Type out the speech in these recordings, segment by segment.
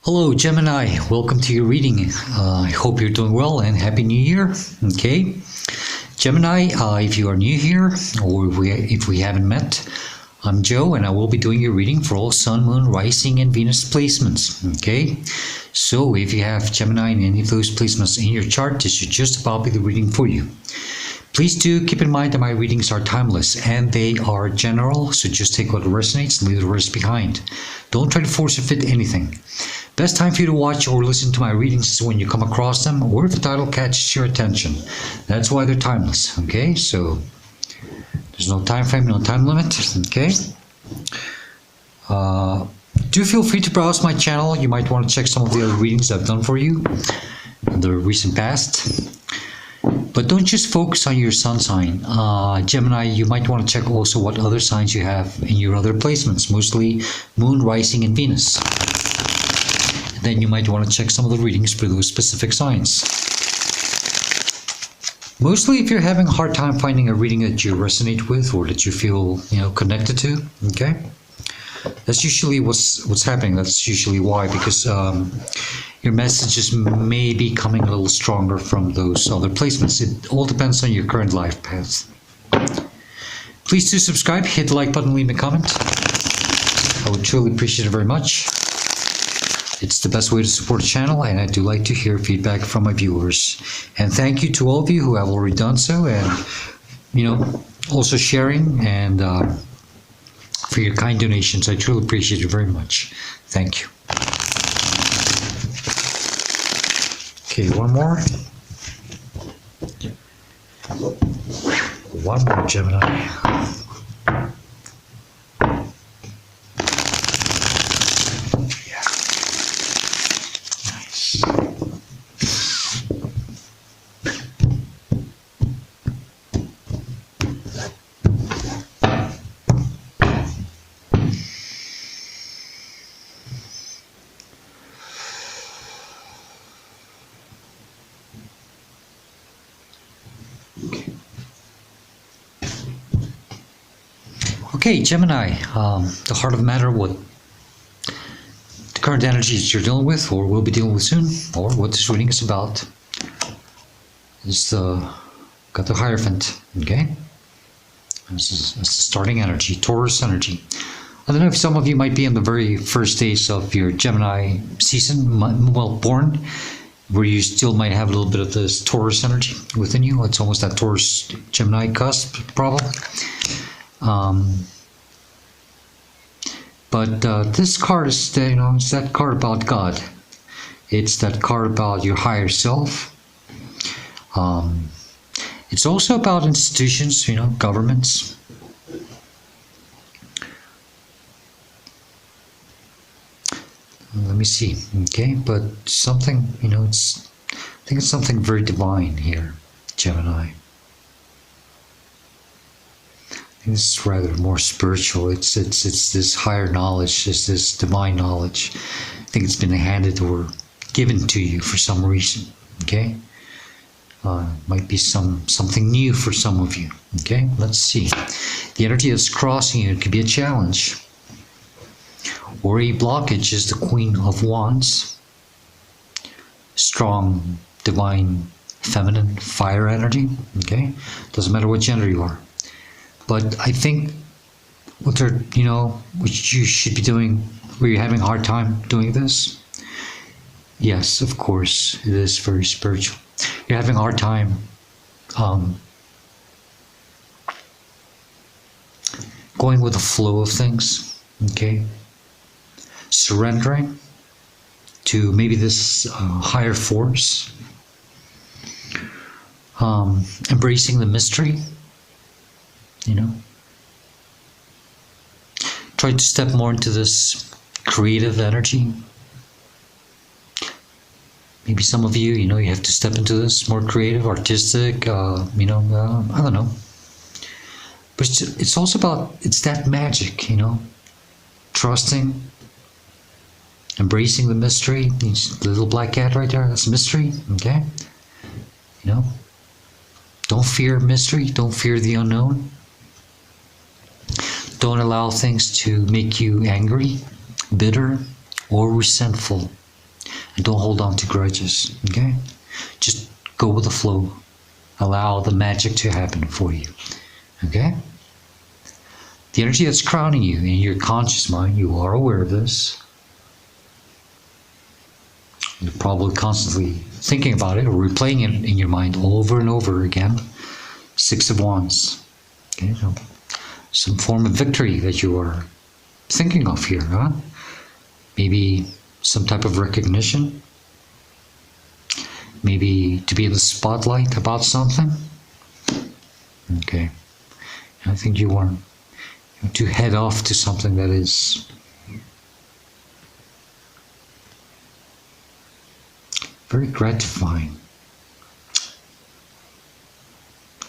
Hello, Gemini. Welcome to your reading. I hope you're doing well and Happy New Year. Okay, Gemini, if you are new here or if we haven't met, I'm Joe and I will be doing your reading for all Sun, Moon, Rising, and Venus placements. Okay, so if you have Gemini in any of those placements in your chart, this should just about be the reading for you. Please do keep in mind that my readings are timeless and they are general, so just take what resonates and leave the rest behind. Don't try to force or fit anything. Best time for you to watch or listen to my readings is when you come across them or if the title catches your attention. That's why they're timeless, okay? So there's no time frame, no time limit, okay? Do feel free to browse my channel. You might want to check some of the other readings I've done for you in the recent past. But don't just focus on your sun sign. Gemini, you might want to check also what other signs you have in your other placements, mostly Moon, Rising, and Venus. And then you might want to check some of the readings for those specific signs. Mostly if you're having a hard time finding a reading that you resonate with or that you feel, connected to, okay? That's usually what's happening. That's usually why, because your messages may be coming a little stronger from those other placements. It all depends on your current life path. Please do subscribe, hit the like button, leave me a comment. I would truly appreciate it very much. It's the best way to support the channel, and I do like to hear feedback from my viewers. And thank you to all of you who have already done so, and also sharing and for your kind donations. I truly appreciate it very much. Thank you. Okay, one more. One more, Gemini. Yeah. Nice. Okay, Gemini, the heart of the matter, what the current energies you're dealing with or will be dealing with soon, or what this reading is about, is got the Hierophant, okay? This is the starting energy, Taurus energy. I don't know if some of you might be in the very first days of your Gemini season, well, born, where you still might have a little bit of this Taurus energy within you. It's almost that Taurus Gemini cusp problem. But this card is, it's that card about God. It's that card about your higher self. It's also about institutions, governments. Let me see, okay, but something, I think it's something very divine here, Gemini. It's rather more spiritual. It's this higher knowledge, it's this divine knowledge. I think it's been handed or given to you for some reason. Okay, might be something new for some of you. Okay, let's see. The energy that's crossing you, it could be a challenge or a blockage. Is the Queen of Wands. Strong, divine, feminine, fire energy. Okay, doesn't matter what gender you are. But I think what you should be doing, where you're having a hard time doing this, yes, of course, it is very spiritual. You're having a hard time going with the flow of things, okay? Surrendering to maybe this higher force, embracing the mystery. Try to step more into this creative energy. Maybe some of you, you have to step into this more creative, artistic, I don't know. But it's also about, it's that magic, trusting, embracing the mystery. The little black cat right there, that's mystery, okay? Don't fear mystery, don't fear the unknown. Don't allow things to make you angry, bitter, or resentful. and don't hold on to grudges. Okay, just go with the flow. Allow the magic to happen for you. Okay, the energy that's crowding you in your conscious mind, you are aware of this. You're probably constantly thinking about it or replaying it in your mind over and over again. Six of Wands. Okay, so some form of victory that you are thinking of here, huh? Maybe some type of recognition. Maybe to be in the spotlight about something. Okay. I think you want to head off to something that is very gratifying,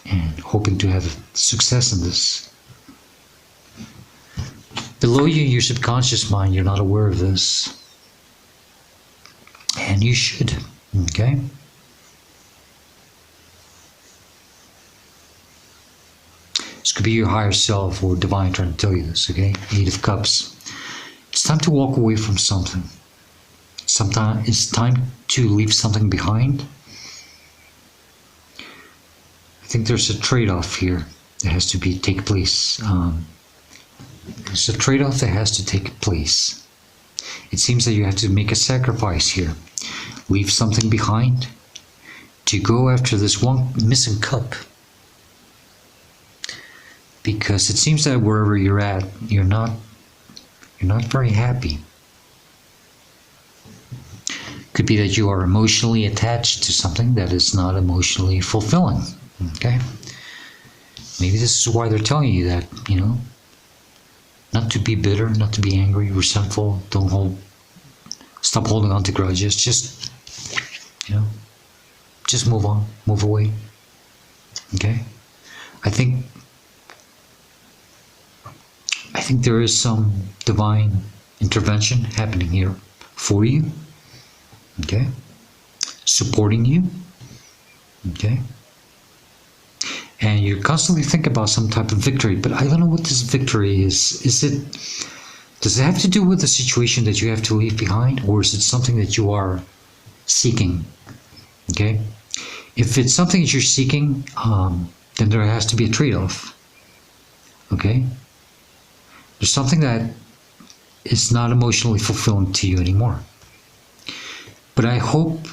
and hoping to have success in this. Below you, your subconscious mind, you're not aware of this, and you should. Okay, this could be your higher self or divine trying to tell you this. Okay, Eight of Cups. It's time to walk away from something. Sometimes it's time to leave something behind. I think there's a trade-off here that has to take place. There's a trade-off that has to take place. It seems that you have to make a sacrifice here. Leave something behind to go after this one missing cup. Because it seems that wherever you're at, you're not very happy. Could be that you are emotionally attached to something that is not emotionally fulfilling. Okay? Maybe this is why they're telling you that, not to be bitter, not to be angry, resentful, stop holding on to grudges, just move on, move away. Okay? I think there is some divine intervention happening here for you. Okay, supporting you. Okay, and you constantly think about some type of victory, but I don't know what this victory is. Does it have to do with the situation that you have to leave behind, or is it something that you are seeking? Okay, if it's something that you're seeking, then there has to be a trade-off. Okay, there's something that is not emotionally fulfilling to you anymore. But I hope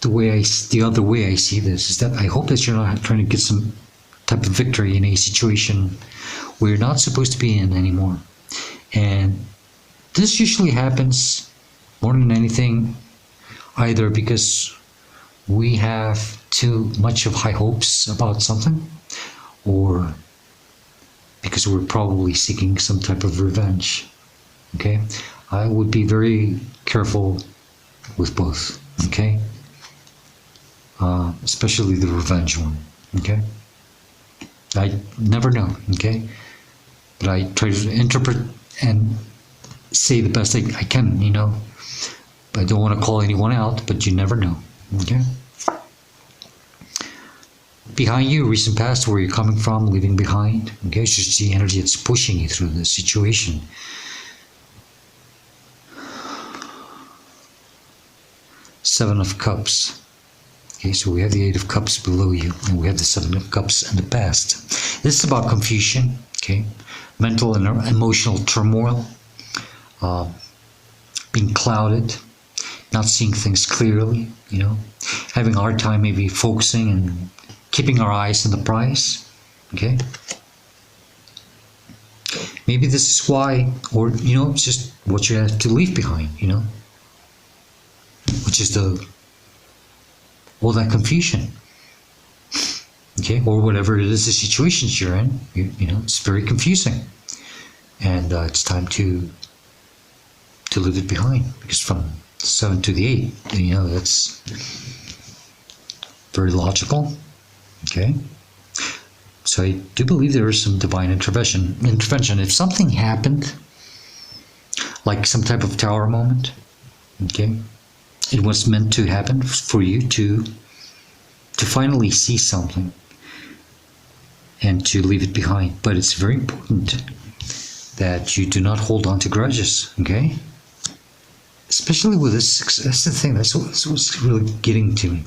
the other way I see this is that I hope that you're not trying to get some type of victory in a situation where you're not supposed to be in anymore. And this usually happens more than anything either because we have too much of high hopes about something, or because we're probably seeking some type of revenge. Okay? I would be very careful with both, okay? Especially the revenge one, okay? I never know, okay? But I try to interpret and say the best I can, I don't want to call anyone out, but you never know, okay? Behind you, recent past, where you're coming from, leaving behind, okay? It's just the energy that's pushing you through this situation. Seven of Cups. Okay, so we have the Eight of Cups below you, and we have the Seven of Cups in the past. This is about confusion, okay? Mental and emotional turmoil, being clouded, not seeing things clearly, having a hard time maybe focusing and keeping our eyes on the prize, okay? Maybe this is why, or, it's just what you have to leave behind, which is all that confusion, okay, or whatever it is the situations you're in. It's very confusing, and it's time to leave it behind, because from the 7 to the 8, that's very logical. Okay, so I do believe there is some divine intervention. If something happened, like some type of tower moment, okay, it was meant to happen for you to finally see something and to leave it behind. But it's very important that you do not hold on to grudges, okay? especially with this success, that's the thing, that's what's really getting to me.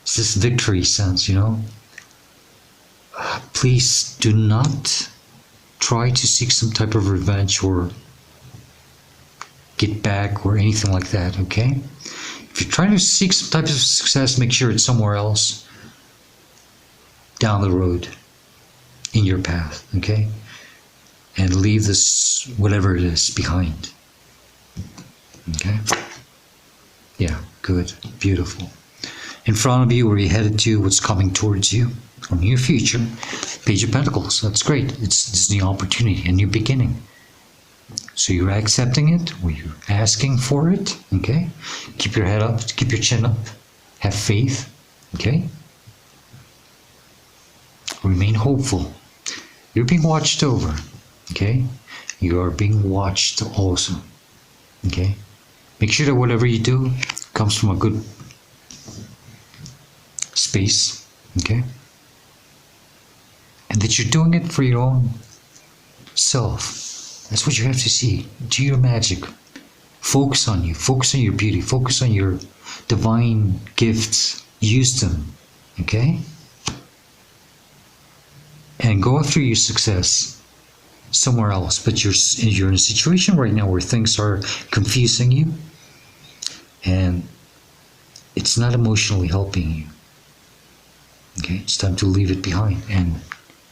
It's this victory sense, you know. Please do not try to seek some type of revenge or get back or anything like that, okay? If you're trying to seek some type of success, make sure it's somewhere else down the road in your path, okay? And leave this, whatever it is, behind. Okay? Yeah, good, beautiful. In front of you, where you're headed to, what's coming towards you, or near future, Page of Pentacles. That's great. It's the opportunity, a new beginning. So you're accepting it, or you're asking for it, okay? Keep your head up, keep your chin up, have faith, okay? Remain hopeful. You're being watched over, okay? You are being watched also, okay? Make sure that whatever you do comes from a good space, okay? And that you're doing it for your own self. That's what you have to see. Do your magic. Focus on you. Focus on your beauty. Focus on your divine gifts. Use them, okay? And go after your success somewhere else. But you're in a situation right now where things are confusing you, and it's not emotionally helping you. Okay, it's time to leave it behind and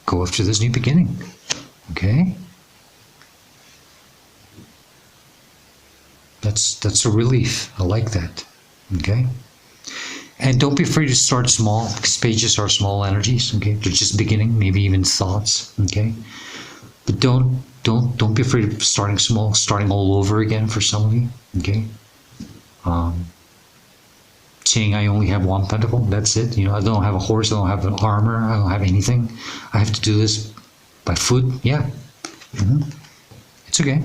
go after this new beginning. Okay? That's a relief. I like that. Okay? And don't be afraid to start small, because pages are small energies, okay? They're just beginning, maybe even thoughts, okay? But don't be afraid of starting small, starting all over again for some of you, okay? Saying I only have one pentacle, that's it. You know, I don't have a horse, I don't have an armor, I don't have anything. I have to do this by foot, yeah. It's okay.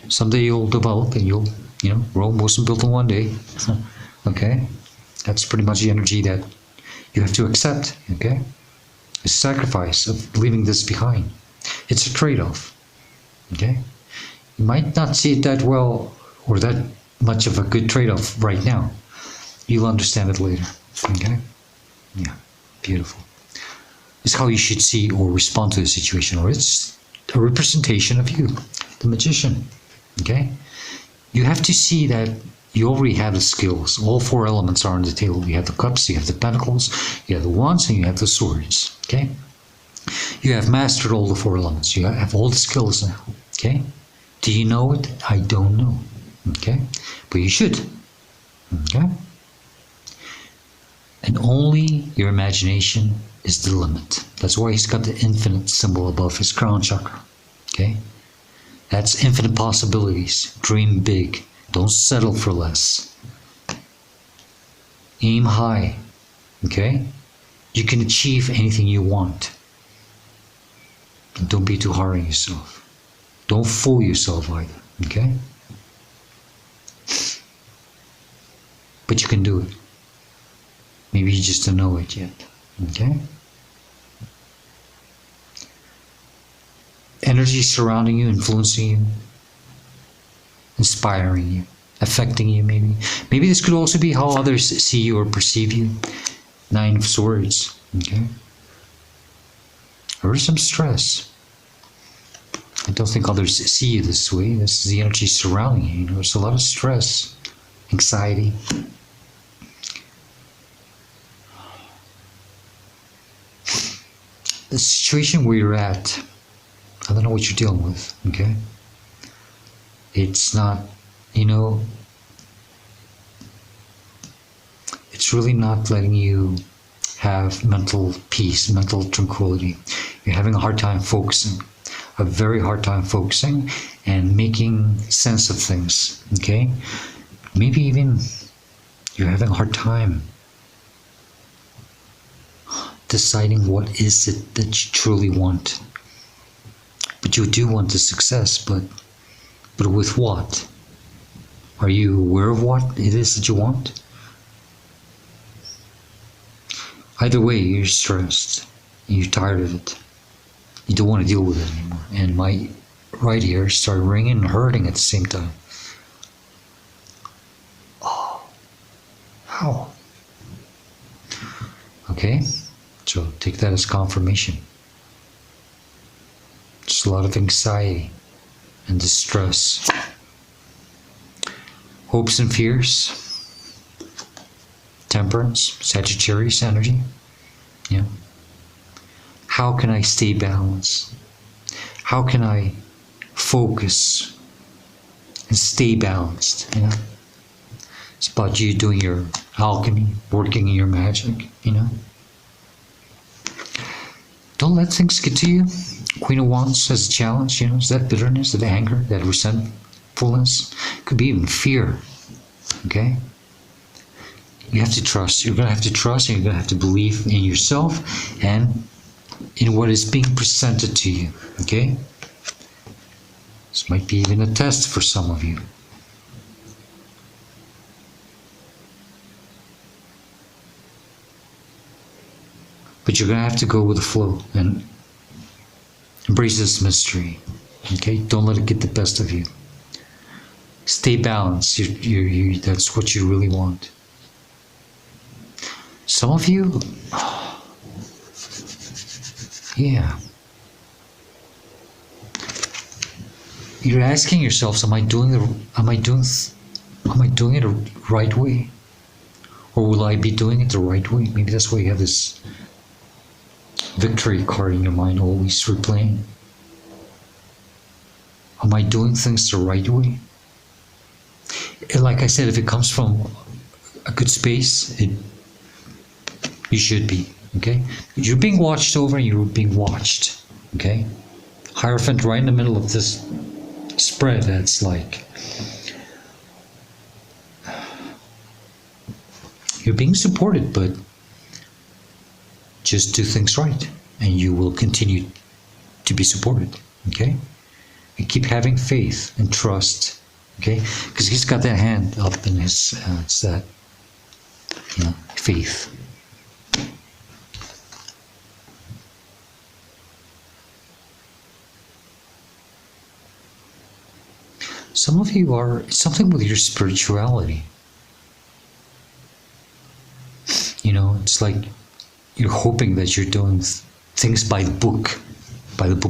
Someday you'll develop and you'll, you know, Rome wasn't built in one day. Okay? That's pretty much the energy that you have to accept, okay? The sacrifice of leaving this behind. It's a trade-off, okay? You might not see it that well or that much of a good trade-off right now. You'll understand it later, okay? Yeah, beautiful. It's how you should see or respond to the situation, or it's a representation of you, the magician, okay? You have to see that you already have the skills. All four elements are on the table. You have the cups, you have the pentacles, you have the wands, and you have the swords, okay? You have mastered all the four elements. You have all the skills now, okay? Do you know it? I don't know, okay? But you should, okay? And only your imagination is the limit. That's why he's got the infinite symbol above his crown chakra, okay? That's infinite possibilities. Dream big. Don't settle for less. Aim high, okay? You can achieve anything you want. And don't be too hard on yourself. Don't fool yourself either, okay? But you can do it. Maybe you just don't know it yet, okay? Energy surrounding you, influencing you, inspiring you, affecting you maybe. Maybe this could also be how others see you or perceive you. 9 of Swords, okay? Or some stress. I don't think others see you this way. This is the energy surrounding you. You know, there's a lot of stress, anxiety. The situation where you're at, I don't know what you're dealing with, okay? It's not, you know, it's really not letting you have mental peace, mental tranquility. You're having a hard time focusing, a very hard time focusing and making sense of things, okay? Maybe even you're having a hard time deciding what is it that you truly want. But you do want the success, but with what? Are you aware of what it is that you want? Either way, you're stressed. You're tired of it. You don't want to deal with it anymore. And my right ear started ringing and hurting at the same time. Wow. Okay, so take that as confirmation. Just a lot of anxiety and distress. Hopes and fears. Temperance, Sagittarius energy. Yeah. How can I stay balanced? How can I focus and stay balanced? You know, it's about you doing your alchemy, working in your magic. You know, don't let things get to you. Queen of Wands has a challenge. You know, is that bitterness, that anger, that resentfulness? Could be even fear. Okay. You have to trust. You're going to have to trust, and you're going to have to believe in yourself and in what is being presented to you. Okay? This might be even a test for some of you. But you're going to have to go with the flow and embrace this mystery. Okay? Don't let it get the best of you. Stay balanced. That's what you really want. Some of you, yeah. You're asking yourselves, am I doing it the right way? Or will I be doing it the right way? Maybe that's why you have this victory card in your mind always replaying. Am I doing things the right way? And like I said, if it comes from a good space, you should be, okay? You're being watched over and you're being watched, okay? Hierophant right in the middle of this spread, that's like you're being supported, but just do things right and you will continue to be supported, okay? And keep having faith and trust, okay? Because he's got that hand up in his, it's that, you know, faith. Some of you are something with your spirituality. You know, it's like you're hoping that you're doing things by the book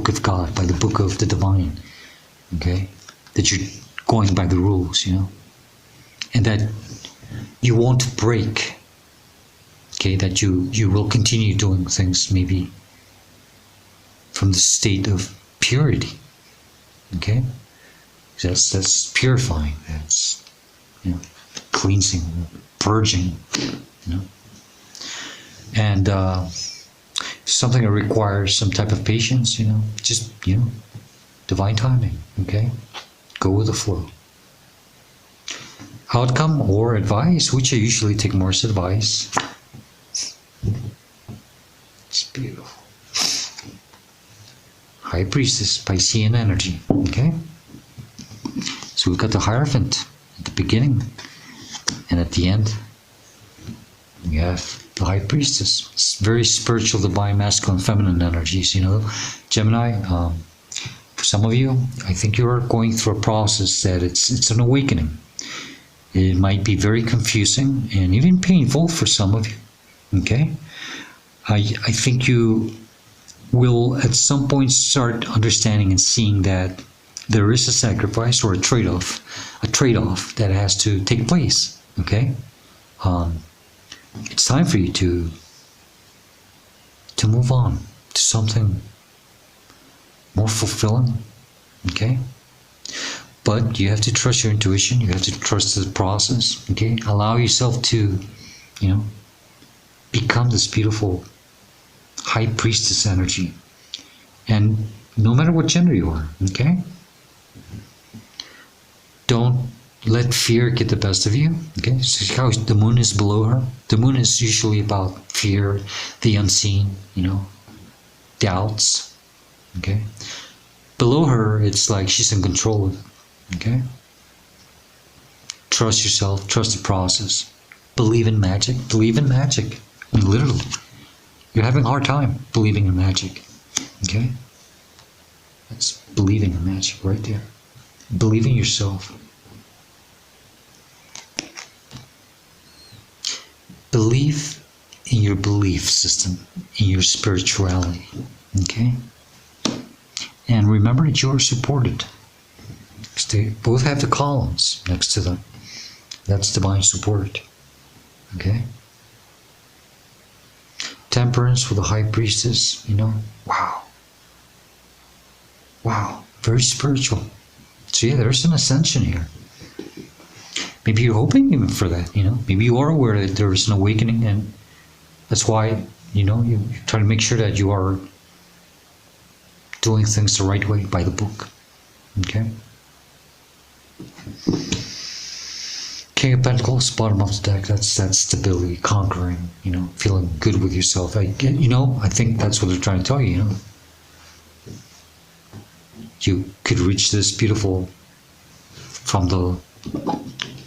of God, by the book of the divine. Okay? That you're going by the rules, you know? And that you won't break. Okay? That you will continue doing things maybe from the state of purity. Okay? That's purifying. That's, you know, cleansing, purging. You know, and something that requires some type of patience. You know, just, you know, divine timing. Okay, go with the flow. Outcome or advice, which I usually take more as advice. It's beautiful. High Priestess, Piscean energy. Okay. So we've got the Hierophant at the beginning, and at the end, we have the High Priestess. It's very spiritual, divine, masculine, feminine energies, you know. Gemini, for some of you, I think you're going through a process that it's an awakening. It might be very confusing and even painful for some of you, okay? I think you will at some point start understanding and seeing that there is a sacrifice or a trade-off that has to take place, okay? It's time for you to move on to something more fulfilling, okay? But you have to trust your intuition, you have to trust the process, okay? Allow yourself to, you know, become this beautiful High Priestess energy. And no matter what gender you are, okay? Don't let fear get the best of you, okay? So how the moon is below her. The moon is usually about fear, the unseen, you know, doubts, okay? Below her, it's like she's in control of it, okay? Trust yourself, trust the process. Believe in magic, believe in magic. I mean, literally. You're having a hard time believing in magic, okay? That's believing in magic right there. Believe in yourself. your belief system, in your spirituality. Okay? And remember that you are supported. They both have the columns next to them. That's divine support. Okay? Temperance with the high priestess, wow. Wow, very spiritual. So yeah, there's an ascension here. Maybe you're hoping even for that, Maybe you are aware that there is an awakening, and that's why, you try to make sure that you are doing things the right way, by the book. Okay? King of Pentacles, bottom of the deck, that's that stability, conquering, feeling good with yourself. I think that's what they're trying to tell you, You could reach this beautiful, from the,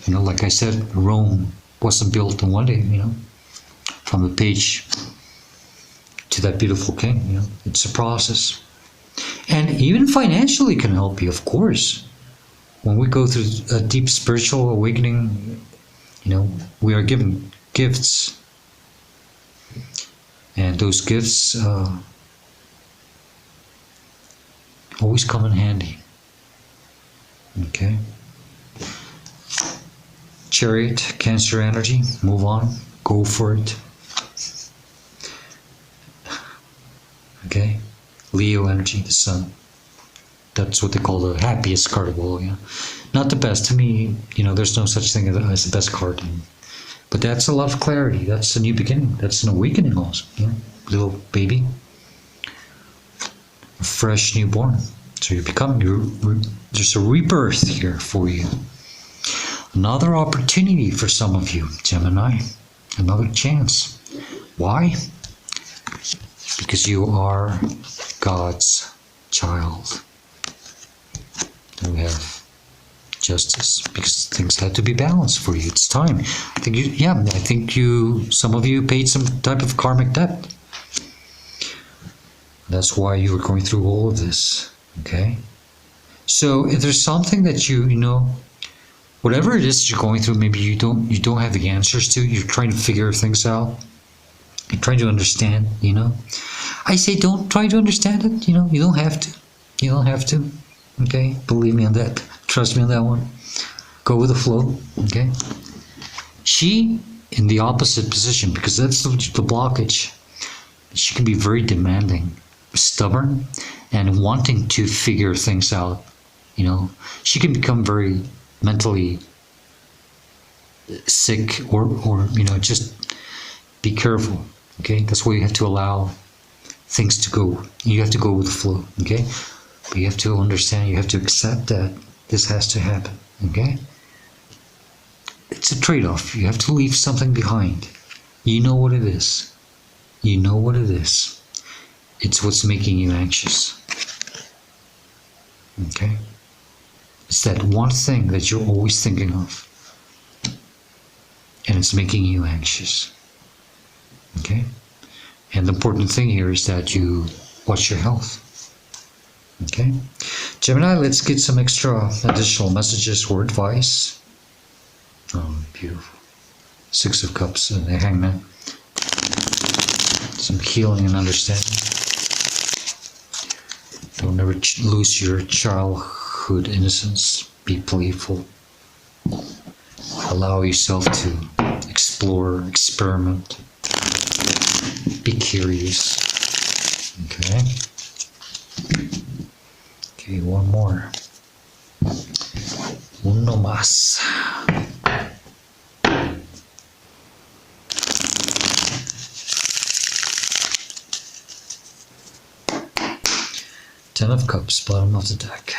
like I said, Rome wasn't built in one day, from the page to that beautiful king, it's a process. And even financially can help you, of course. When we go through a deep spiritual awakening, we are given gifts. And those gifts always come in handy. Okay? Chariot, Cancer energy, move on, go for it. Okay? Leo energy, the sun. That's what they call the happiest card of all, Not the best. To me, there's no such thing as the best card. But that's a lot of clarity. That's a new beginning. That's an awakening also. Little baby. A fresh newborn. So there's a rebirth here for you. Another opportunity for some of you, Gemini. Another chance. Why? Because you are God's child. And we have justice, because things have to be balanced for you. It's time. I think some of you paid some type of karmic debt. That's why you were going through all of this. Okay? So if there's something that whatever it is that you're going through, maybe you don't have the answers to, you're trying to figure things out. You're trying to understand, I say don't try to understand it, you don't have to. You don't have to. Okay? Believe me on that. Trust me on that one. Go with the flow. Okay? She, in the opposite position, because that's the blockage, she can be very demanding, stubborn, and wanting to figure things out. She can become very mentally sick, or just be careful. Okay? That's why you have to allow things to go. You have to go with the flow. Okay? But you have to understand, you have to accept that this has to happen. Okay? It's a trade-off. You have to leave something behind. You know what it is. You know what it is. It's what's making you anxious. Okay? It's that one thing that you're always thinking of. And it's making you anxious. Okay? And the important thing here is that you watch your health. Okay? Gemini, let's get some extra additional messages or advice. Oh, beautiful. Six of Cups and the Hangman. Some healing and understanding. Don't ever lose your childhood innocence. Be playful. Allow yourself to explore, experiment. Be curious. Okay? Okay, one more. Uno más. Ten of Cups, bottom of the deck.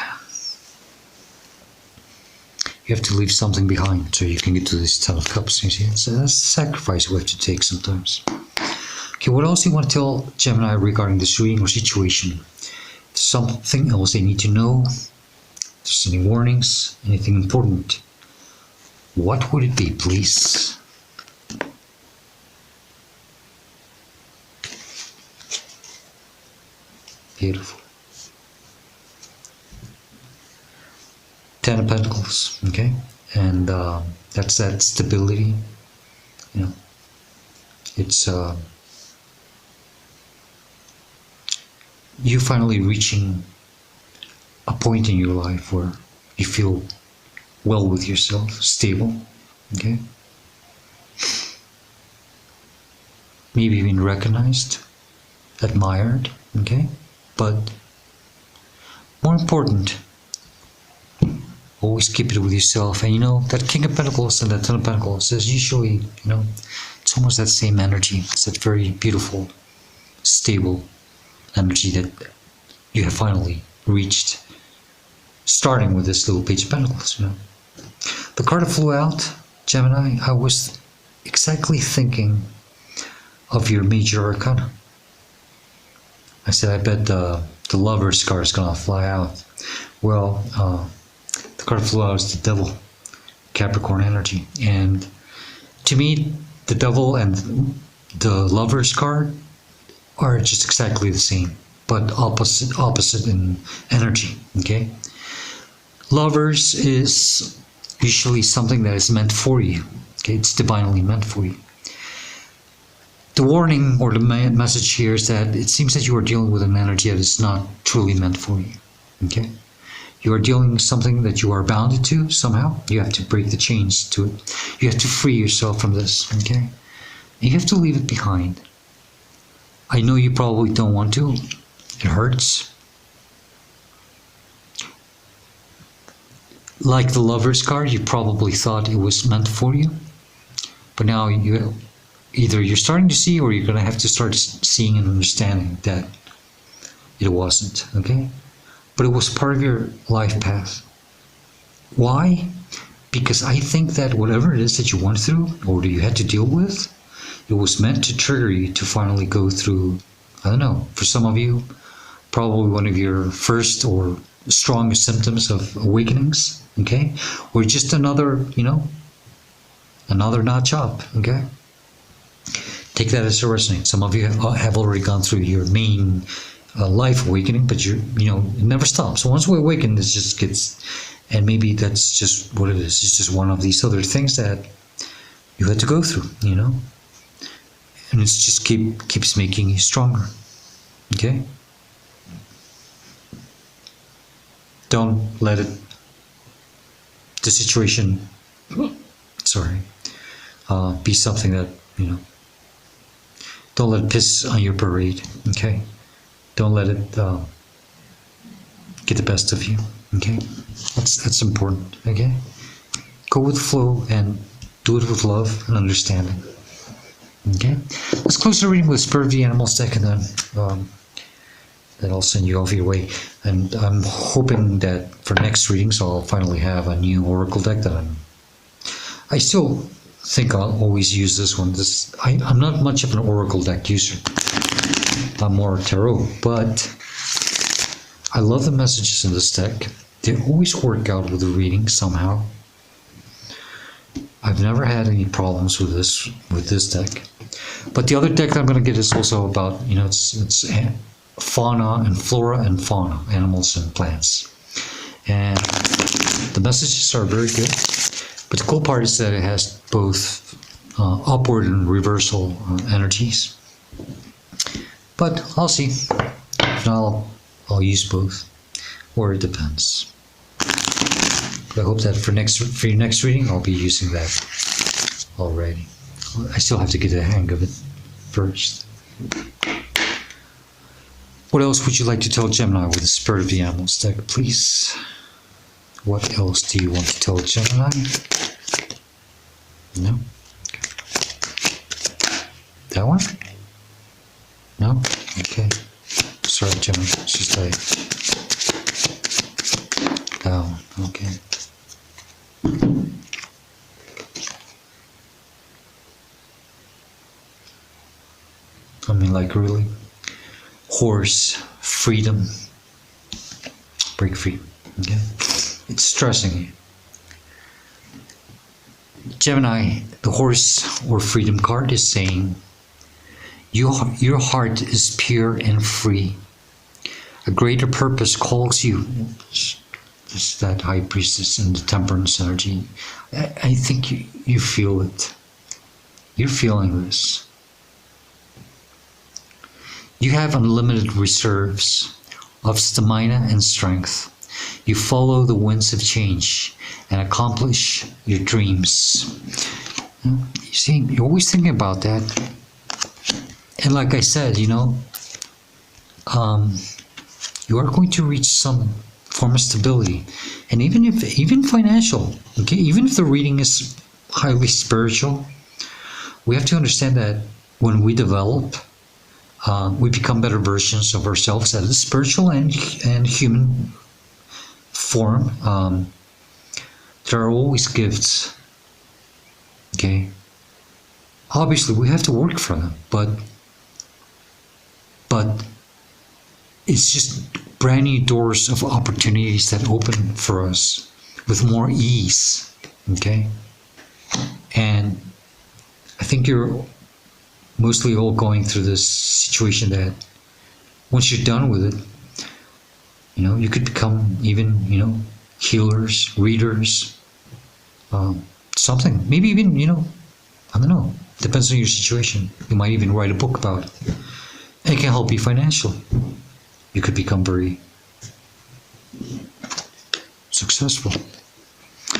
You have to leave something behind so you can get to this Ten of Cups. You see, it's a sacrifice we have to take sometimes. Okay, what else do you want to tell Gemini regarding this reading or situation? Something else they need to know? If there's any warnings, anything important, what would it be, please? Beautiful. Ten of Pentacles, okay? And that's that stability, It's you finally reaching a point in your life where you feel well with yourself, stable, okay? Maybe even recognized, admired, okay? But more important, always keep it with yourself. And that King of Pentacles and that Ten of Pentacles is usually, it's almost that same energy. It's that very beautiful, stable energy that you have finally reached, starting with this little Page of Pentacles. The card that flew out, Gemini, I was exactly thinking of your major arcana. I said, I bet the Lover's card is going to fly out. Well, the card that flew out is the Devil, Capricorn energy. And to me, the Devil and the Lover's card are just exactly the same, but opposite in energy, okay? Lovers is usually something that is meant for you, okay? It's divinely meant for you. The warning or the message here is that it seems that you are dealing with an energy that is not truly meant for you, okay? You are dealing with something that you are bounded to somehow. You have to break the chains to it. You have to free yourself from this, okay? You have to leave it behind. I know you probably don't want to. It hurts. Like the Lover's card, you probably thought it was meant for you. But now either you're starting to see, or you're going to have to start seeing and understanding that it wasn't, okay? But it was part of your life path. Why? Because I think that whatever it is that you went through, or that you had to deal with, it was meant to trigger you to finally go through, I don't know, for some of you, probably one of your first or strongest symptoms of awakenings, okay? Or just another, another notch up, okay? Take that as a resonate. Some of you have already gone through your main life awakening, but it never stops. So once we awaken, it just gets, and maybe that's just what it is. It's just one of these other things that you had to go through, and it's just keeps making you stronger, okay? Don't let the situation, be something that, don't let it piss on your parade, okay? Don't let it get the best of you, okay? That's important, okay? Go with the flow and do it with love and understanding, okay? Let's close the reading with Spirit of the Animals deck, and then I'll send you off your way. And I'm hoping that for next readings, I'll finally have a new Oracle deck that I still think I'll always use this one. I'm not much of an Oracle deck user. I'm more tarot, but I love the messages in this deck. They always work out with the reading somehow. I've never had any problems with this deck. But the other deck I'm going to get is also about, it's fauna and flora and fauna, animals and plants. And the messages are very good. But the cool part is that it has both upward and reversal energies. But I'll see. I'll use both, or it depends. But I hope that for your next reading, I'll be using that already. I still have to get the hang of it first. What else would you like to tell Gemini with the Spirit of the Animals deck, please? What else do you want to tell Gemini? No? Okay. That one? No? Okay. Sorry, Gemini. It's just like that one. Okay. I mean, like, really? Horse, freedom, break free. Okay? It's stressing you. Gemini, the horse or freedom card is saying, your heart is pure and free. A greater purpose calls you. It's that High Priestess and the Temperance energy. I think you feel it. You're feeling this. You have unlimited reserves of stamina and strength. You follow the winds of change and accomplish your dreams. You see, you're always thinking about that. And like I said, you are going to reach some form of stability. And even financial, okay, even if the reading is highly spiritual, we have to understand that when we develop, we become better versions of ourselves as a spiritual and human form. There are always gifts. Okay. Obviously, we have to work for them, but it's just brand new doors of opportunities that open for us with more ease. Okay. And I think you're mostly all going through this situation that once you're done with it, you could become even, healers, readers, something. Maybe even, I don't know. Depends on your situation. You might even write a book about it. And it can help you financially. You could become very successful.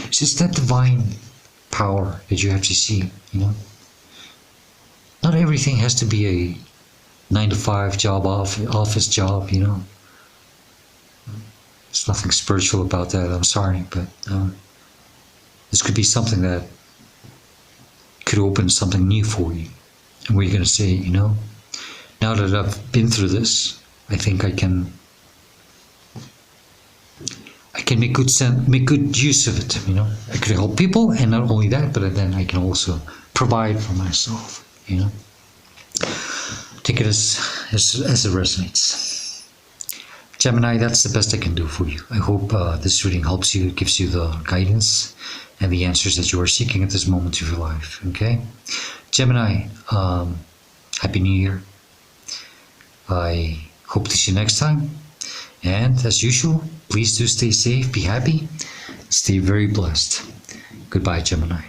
It's just that divine power that you have to see, Not everything has to be a 9-to-5 job, office job, There's nothing spiritual about that, I'm sorry, but this could be something that could open something new for you. And where you're going to say, now that I've been through this, I think I can make good use of it, I could help people, and not only that, but then I can also provide for myself, Take it as it resonates. Gemini, that's the best I can do for you. I hope this reading helps you, gives you the guidance and the answers that you are seeking at this moment of your life. Okay? Gemini, Happy New Year. I hope to see you next time. And as usual, please do stay safe, be happy, stay very blessed. Goodbye, Gemini.